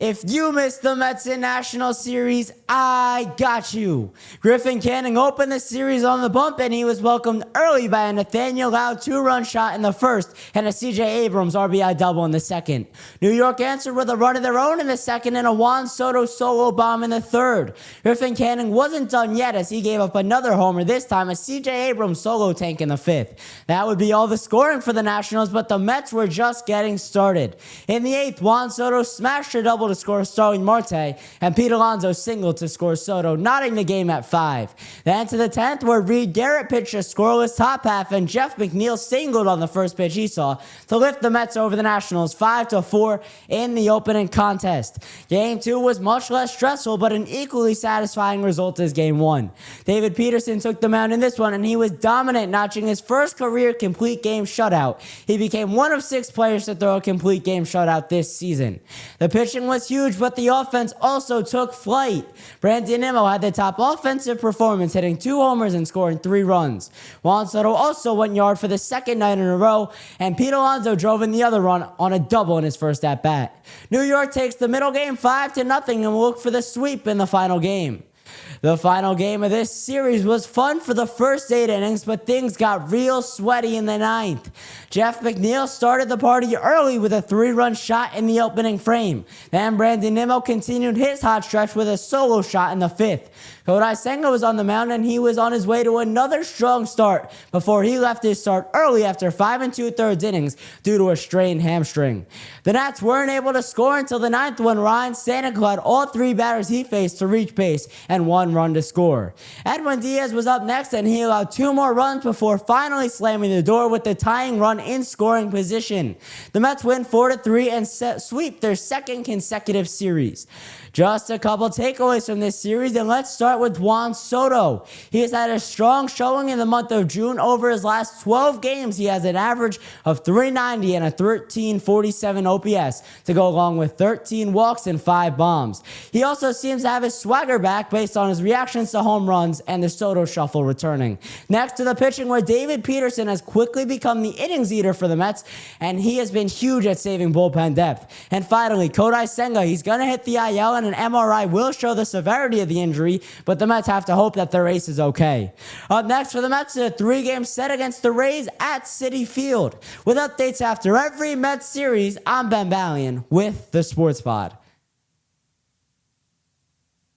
If you missed the Mets in National Series, I got you. Griffin Canning opened the series on the bump, and he was welcomed early by a Nathaniel Lowe two-run shot in the first and a C.J. Abrams RBI double in the second. New York answered with a run of their own in the second and a Juan Soto solo bomb in the third. Griffin Canning wasn't done yet as he gave up another homer, this time a C.J. Abrams solo tank in the fifth. That would be all the scoring for the Nationals, but the Mets were just getting started. In the eighth, Juan Soto smashed a double to score Starling Marte, and Pete Alonso singled to score Soto, knotting the game at 5. Then to the 10th, where Reed Garrett pitched a scoreless top half, and Jeff McNeil singled on the first pitch he saw to lift the Mets over the Nationals 5-4 in the opening contest. Game 2 was much less stressful, but an equally satisfying result as Game 1. David Peterson took the mound in this one, and he was dominant, notching his first career complete game shutout. He became one of 6 players to throw a complete game shutout this season. The pitching was huge, but the offense also took flight. Brandon Nimmo had the top offensive performance, hitting 2 homers and scoring 3 runs. Juan Soto also went yard for the second night in a row, and Pete Alonso drove in the other run on a double in his first at-bat. New York takes the middle game 5-0 and will look for the sweep in the final game. The final game of this series was fun for the first 8 innings, but things got real sweaty in the 9th. Jeff McNeil started the party early with a 3-run shot in the opening frame. Then Brandon Nimmo continued his hot stretch with a solo shot in the 5th. Kodai Senga was on the mound, and he was on his way to another strong start before he left his start early after 5 2/3 innings due to a strained hamstring. The Nats weren't able to score until the 9th when Ryan Stanek led all 3 batters he faced to reach base and 1 run to score. Edwin Diaz was up next, and he allowed 2 more runs before finally slamming the door with the tying run in scoring position. The Mets win 4-3 and sweep their second consecutive series. Just a couple takeaways from this series, and let's start with Juan Soto. He has had a strong showing in the month of June. Over his last 12 games, he has an average of .390 and a .1347 OPS to go along with 13 walks and 5 bombs. He also seems to have his swagger back based on his reactions to home runs and the Soto shuffle returning. Next to the pitching, where David Peterson has quickly become the innings eater for the Mets, and he has been huge at saving bullpen depth. And finally, Kodai Senga, he's going to hit the IL, and an MRI will show the severity of the injury, but the Mets have to hope that their ace is okay. Up next for the Mets is a 3-game set against the Rays at Citi Field. With updates after every Mets series, I'm Ben Ballion with the Sports Pod.